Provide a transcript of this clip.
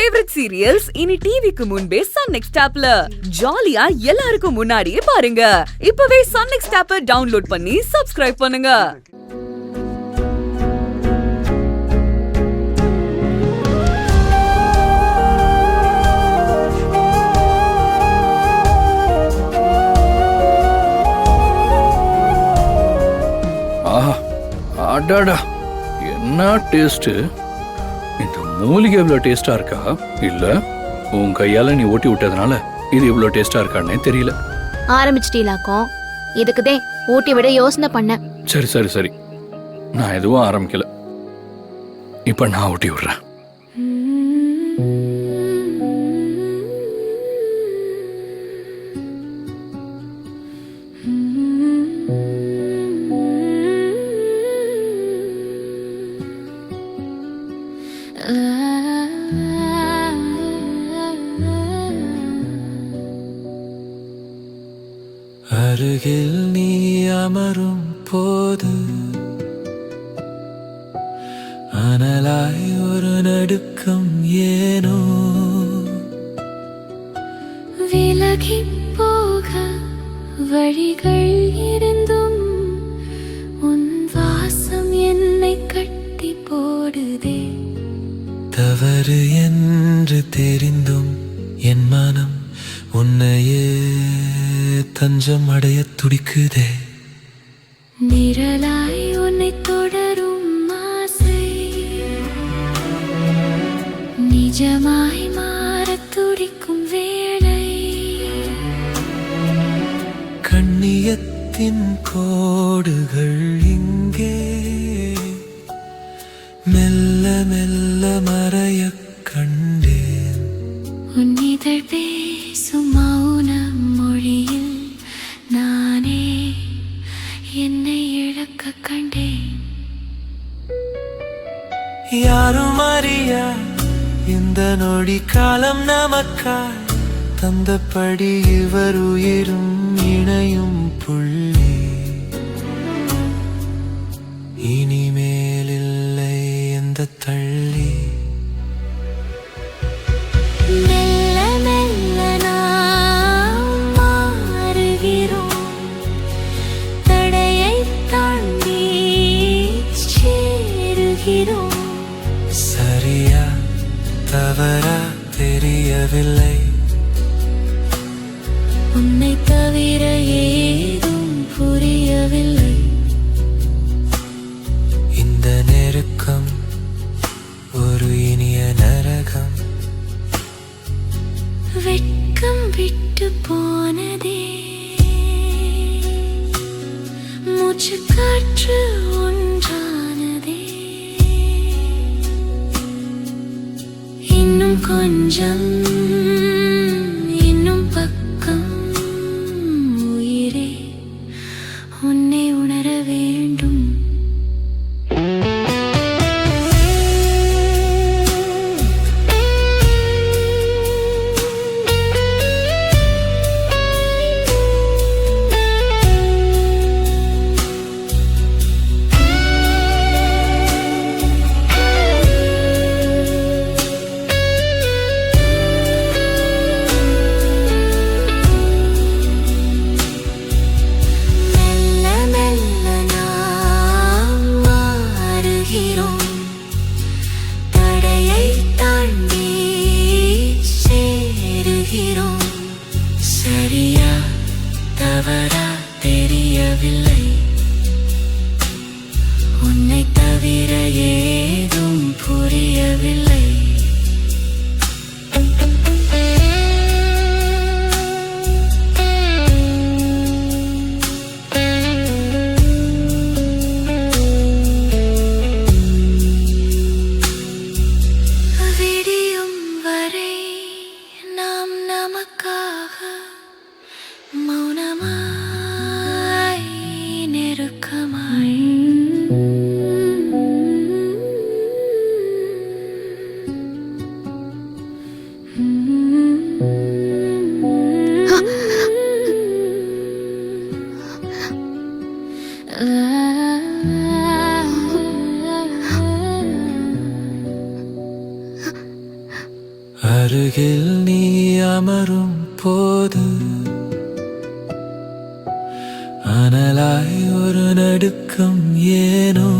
Favourite serials இனி டிவிக்கு முன்பே சன் நெக்ஸ்ட் ஆப்ல ஜாலியா எல்லாருக்கும் முன்னாடியே பாருங்க. இப்பவே சன் நெக்ஸ்ட் ஆப்பை டவுன்லோட் பண்ணி சப்ஸ்கிரைப் பண்ணுங்க. அடாடா, என்ன டேஸ்ட்! இந்த மூலிகை இவ்வளோ டேஸ்டா இருக்கா, இல்ல உன் கையால நீ ஓட்டி விட்டதுனால இது இவ்வளோ டேஸ்டா இருக்கானே தெரியல. ஆரம்பிச்சிட்டீலாக்கும், இதுக்குதே ஊட்டி விட யோசனை பண்ண. சரி சரி சரி, நான் எதுவும் ஆரம்பிக்கல. இப்ப நான் ஊட்டி விடுறேன். அருகில் நீ அமரும் போது அனலாய் ஒரு நடுக்கம் ஏனோ விலகி போக வழிகள் இருந்தும் உன் வாசம் என்னை கட்டி போடுதே. தவறு என்று தெரிந்தும் என் மனம் உன்னையே தஞ்சம் அடைய துடிக்குதே. நிழலாய் உன்னை தொடரும் ஆசை நிஜமாய் மாற துடிக்கும் வேளை. கண்ணியத்தின் கோடுகள் இங்கே மெல்ல மெல்ல மறைய கண்டேன். உன் இதழ் பேசும் மௌன மொழியில் நானே என்னை இழக்க கண்டேன். யாரும் அறியா இந்த நொடி காலம் நமக்காய் தந்தபடி இவர் உயிரும் இணையும் புள்ளி. இனிமேல் இல்லை எந்த தள்ளி. மெல்ல மெல்ல நாம் மாறுகிறோம், தடையை தாண்டி சேருகிறோம். சரியா தவறா தெரியவில்லை, உன்னை தவிர ஏதும் புரியவில்லை. இந்த நெருக்கம் ஒரு இனிய நரகம். வெட்கம் விட்டு போனதே, மூச்சு காற்று ஒன்றானதே. இன்னும் கொஞ்சம் இன்னும் பக்கம் உயிரே உன்னை உணர வேண்டும். சரியா தவறா தெரியவில்லை, உன்னை தவிர ஏதும் புரியவில்லை. விடியும் வரை நாம் நமக்காக மௌனமா அருகில் நீ அமரும் போது அனலாய் ஒரு நடுக்கம் ஏனோ